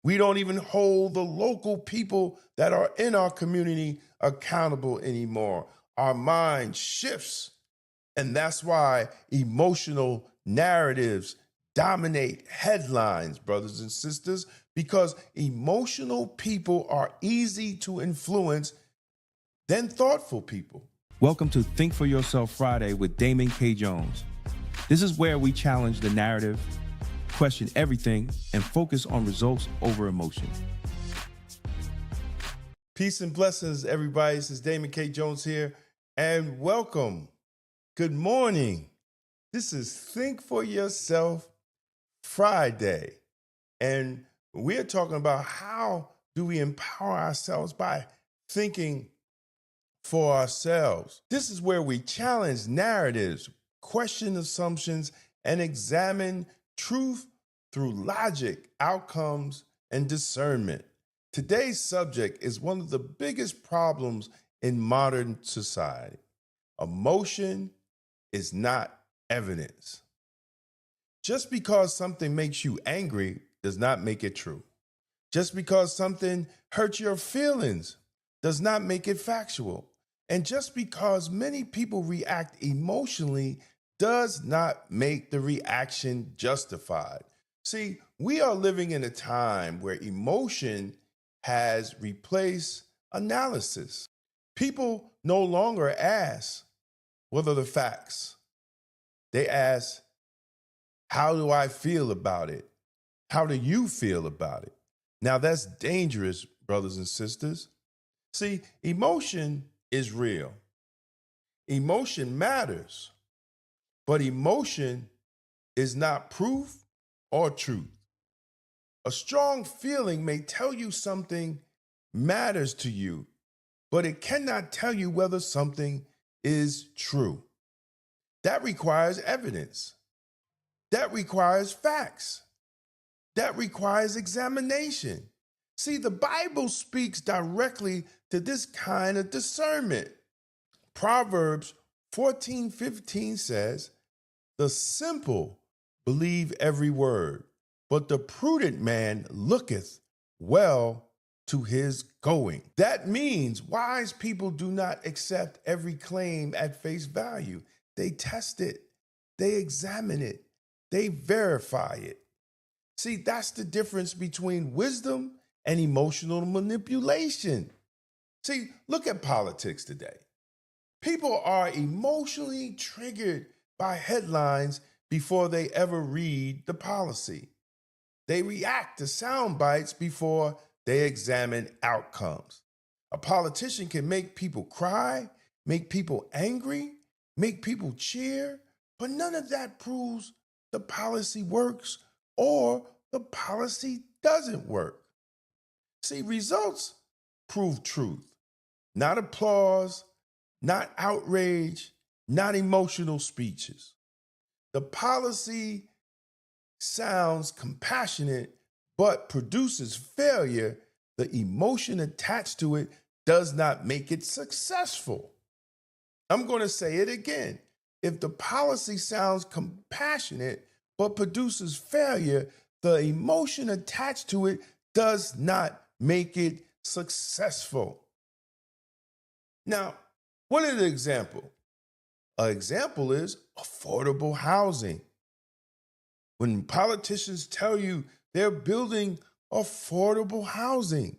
We don't even hold the local people that are in our community accountable anymore. Our mind shifts, and that's why emotional narratives dominate headlines, brothers and sisters, because emotional people are easy to influence than thoughtful people. Welcome to Think for Yourself Friday with Damon K. Jones. This is where we challenge the narrative, question everything, and focus on results over emotion. Peace and blessings, everybody. This is Damon K. Jones here, and welcome. Good morning. This is Think for Yourself Friday, and we're talking about how do we empower ourselves by thinking for ourselves. This is where we challenge narratives, question assumptions, and examine truth through logic, outcomes, and discernment. Today's subject is one of the biggest problems in modern society. Emotion is not evidence. Just because something makes you angry does not make it true. Just because something hurts your feelings does not make it factual. And just because many people react emotionally does not make the reaction justified. See, we are living in a time where emotion has replaced analysis. People no longer ask, what are the facts? They ask, how do I feel about it? How do you feel about it? Now that's dangerous, brothers and sisters. See, emotion is real. Emotion matters, but emotion is not proof or truth. A strong feeling may tell you something matters to you, but it cannot tell you whether something is true. That requires evidence. That requires facts. That requires examination. See, the Bible speaks directly to this kind of discernment. Proverbs 14:15 says, the simple believe every word, but the prudent man looketh well to his going. That means wise people do not accept every claim at face value. They test it, they examine it, they verify it. See, that's the difference between wisdom and emotional manipulation. See, look at politics today. People are emotionally triggered by headlines before they ever read the policy. They react to sound bites before they examine outcomes. A politician can make people cry, make people angry, make people cheer, but none of that proves the policy works or the policy doesn't work. See, results prove truth, not applause, not outrage, not emotional speeches. The policy sounds compassionate, but produces failure. The emotion attached to it does not make it successful. I'm going to say it again. If the policy sounds compassionate, but produces failure, the emotion attached to it does not make it successful. Now, what is an example? An example is affordable housing. When politicians tell you they're building affordable housing,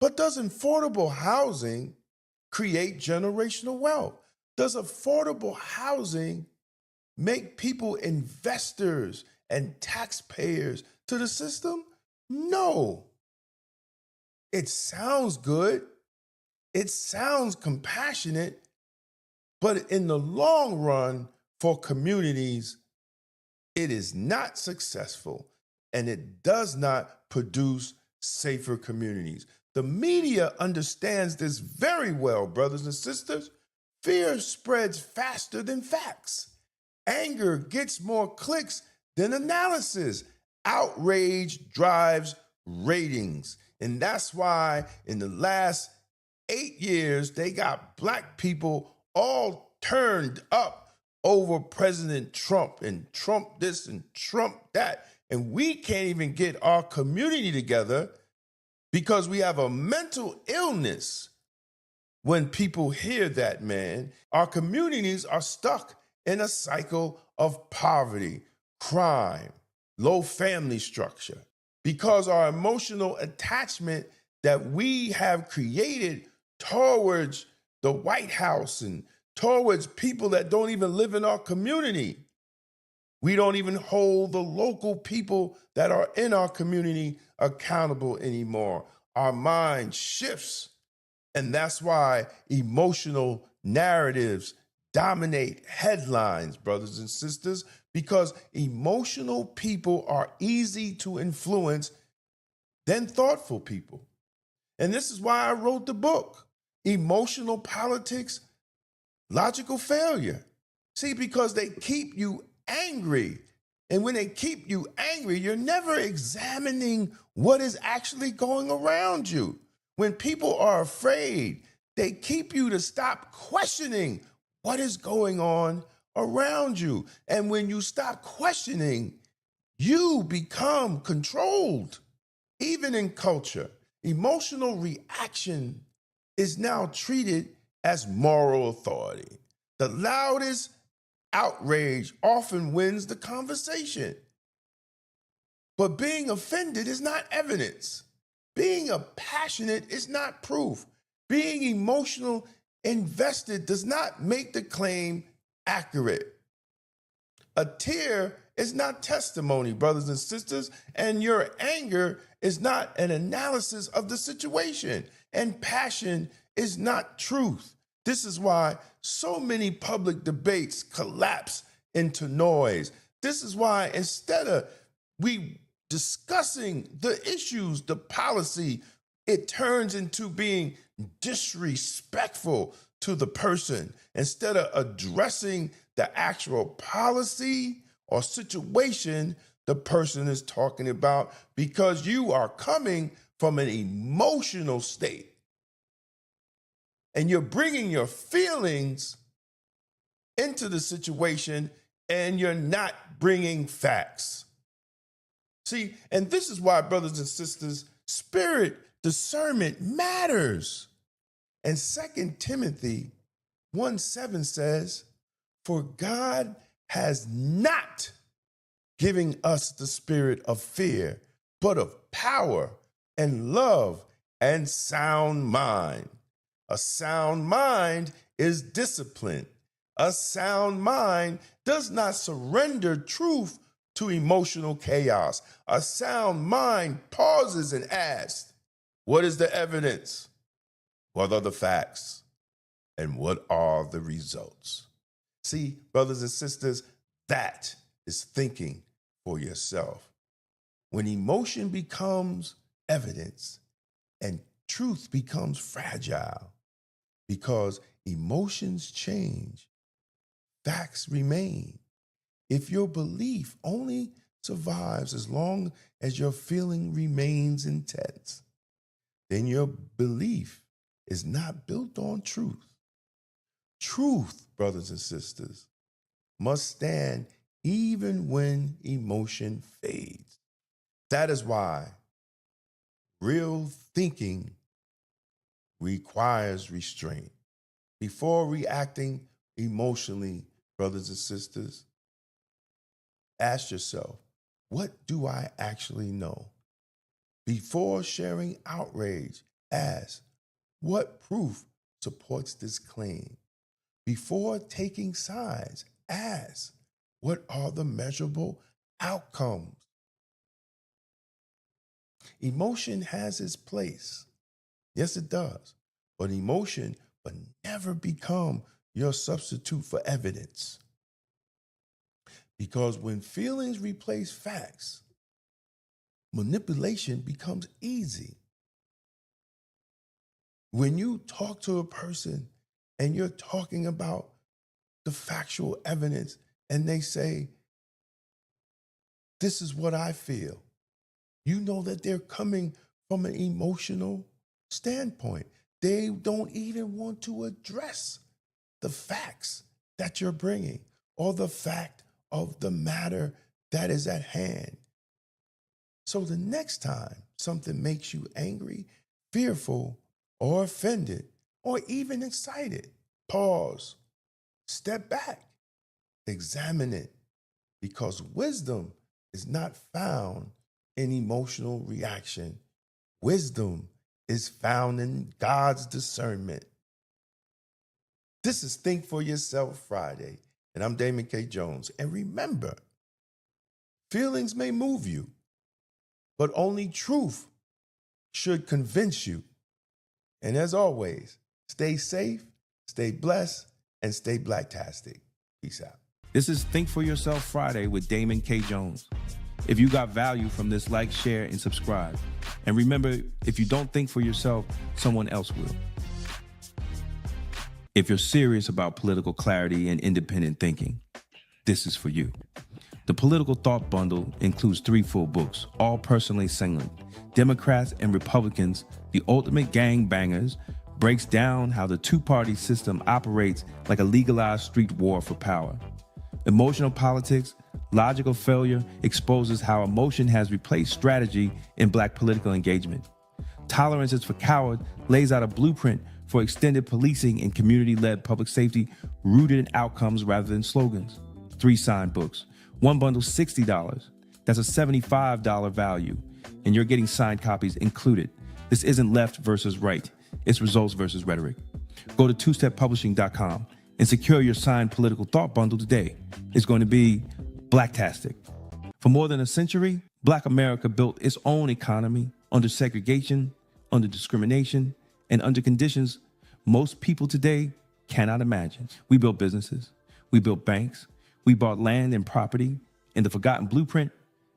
but does affordable housing create generational wealth? Does affordable housing make people investors and taxpayers to the system? No. It sounds good. It sounds compassionate, but in the long run for communities, it is not successful and it does not produce safer communities. The media understands this very well, brothers and sisters. Fear spreads faster than facts. Anger gets more clicks than analysis. Outrage drives ratings. And that's why in the last 8 years, they got black people all turned up over President Trump and Trump this and Trump that. And we can't even get our community together because we have a mental illness. When people hear that, man, our communities are stuck in a cycle of poverty, crime, low family structure, because our emotional attachment that we have created towards the White House and towards people that don't even live in our community. We don't even hold the local people that are in our community accountable anymore. Our mind shifts, and that's why emotional narratives dominate headlines, brothers and sisters, because emotional people are easy to influence than thoughtful people. And this is why I wrote the book, Emotional Politics, Logical Failure. See, because they keep you angry. And when they keep you angry, you're never examining what is actually going around you. When people are afraid, they keep you to stop questioning what is going on around you. And when you stop questioning, you become controlled. Even in culture, emotional reaction is now treated as moral authority. The loudest outrage often wins the conversation. But being offended is not evidence. Being passionate is not proof. Being emotional invested does not make the claim accurate. A tear is not testimony, brothers and sisters, and your anger is not an analysis of the situation, and passion is not truth. This is why so many public debates collapse into noise. This is why instead of we discussing the issues, the policy, it turns into being disrespectful to the person instead of addressing the actual policy or situation the person is talking about, because you are coming from an emotional state and you're bringing your feelings into the situation and you're not bringing facts. See, and this is why, brothers and sisters, spirit discernment matters. And 2 Timothy 1:7 says, "For God has not given us the spirit of fear, but of power and love and sound mind." A sound mind is disciplined. A sound mind does not surrender truth to emotional chaos. A sound mind pauses and asks, what is the evidence? What are the facts? And what are the results? See, brothers and sisters, that is thinking for yourself. When emotion becomes evidence and truth becomes fragile, because emotions change, facts remain. If your belief only survives as long as your feeling remains intense, then your belief is not built on truth. Truth, brothers and sisters, must stand even when emotion fades. That is why real thinking requires restraint. Before reacting emotionally, brothers and sisters, ask yourself, what do I actually know? Before sharing outrage, ask, what proof supports this claim? Before taking sides, ask, what are the measurable outcomes? Emotion has its place. Yes, it does. But emotion will never become your substitute for evidence. Because when feelings replace facts, manipulation becomes easy. When you talk to a person and you're talking about the factual evidence and they say, this is what I feel, you know that they're coming from an emotional standpoint. They don't even want to address the facts that you're bringing or the fact of the matter that is at hand. So the next time something makes you angry, fearful, or offended, or even excited, pause, step back, examine it, because wisdom is not found in emotional reaction. Wisdom is found in God's discernment. This is Think for Yourself Friday, and I'm Damon K. Jones. And remember, feelings may move you, but only truth should convince you. And as always, stay safe, stay blessed, and stay blacktastic. Peace out. This is Think for Yourself Friday with Damon K. Jones. If you got value from this, like, share, and subscribe. And remember, if you don't think for yourself, someone else will. If you're serious about political clarity and independent thinking, this is for you. The Political Thought Bundle includes 3 full books, all personally signed. Democrats and Republicans, the ultimate gangbangers, breaks down how the two-party system operates like a legalized street war for power. Emotional Politics, Logical Failure exposes how emotion has replaced strategy in Black political engagement. Tolerance is for Cowards lays out a blueprint for extended policing and community-led public safety rooted in outcomes rather than slogans. 3 signed books. One bundle, $60. That's a $75 value, and you're getting signed copies included. This isn't left versus right. It's results versus rhetoric. Go to twosteppublishing.com and secure your signed Political Thought Bundle today. It's going to be blacktastic. For more than a century, Black America built its own economy under segregation, under discrimination, and under conditions most people today cannot imagine. We built businesses, we built banks, we bought land and property. In the Forgotten Blueprint,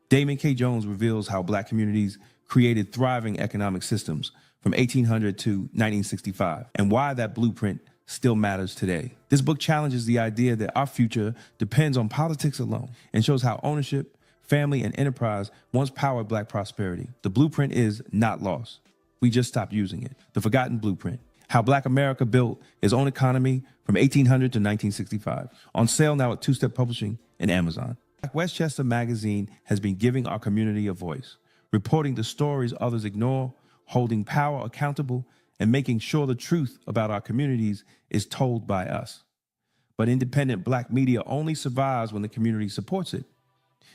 Damon K. Jones reveals how Black communities created thriving economic systems from 1800 to 1965, and why that blueprint still matters today. This book challenges the idea that our future depends on politics alone and shows how ownership, family, and enterprise once powered Black prosperity. The blueprint is not lost. We just stopped using it. The Forgotten Blueprint, how Black America built its own economy from 1800 to 1965. On sale now at Two Step Publishing and Amazon. Black Westchester Magazine has been giving our community a voice, reporting the stories others ignore, holding power accountable, and making sure the truth about our communities is told by us. But independent Black media only survives when the community supports it.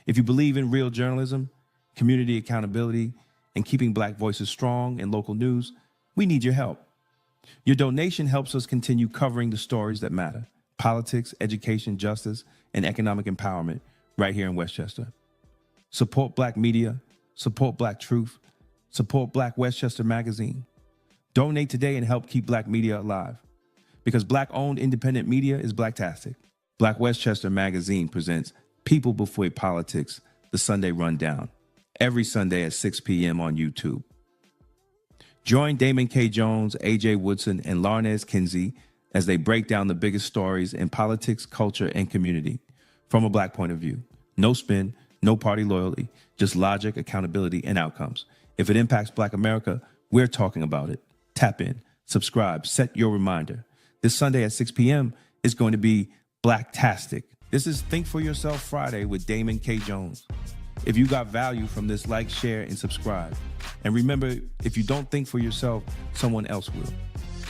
If you believe in real journalism, community accountability, and keeping Black voices strong in local news, we need your help. Your donation helps us continue covering the stories that matter: politics, education, justice, and economic empowerment right here in Westchester. Support Black media, support Black truth, support Black Westchester Magazine. Donate today and help keep Black media alive. Because Black-owned independent media is blacktastic. Black Westchester Magazine presents People Before Politics, the Sunday Rundown, every Sunday at 6 p.m. on YouTube. Join Damon K. Jones, A.J. Woodson, and Larnez Kinsey as they break down the biggest stories in politics, culture, and community from a Black point of view. No spin, no party loyalty, just logic, accountability, and outcomes. If it impacts Black America, we're talking about it. Tap in, subscribe, set your reminder. This Sunday at 6 p.m. is going to be blacktastic. This is Think for Yourself Friday with Damon K. Jones. If you got value from this, like, share, and subscribe. And remember, if you don't think for yourself, someone else will.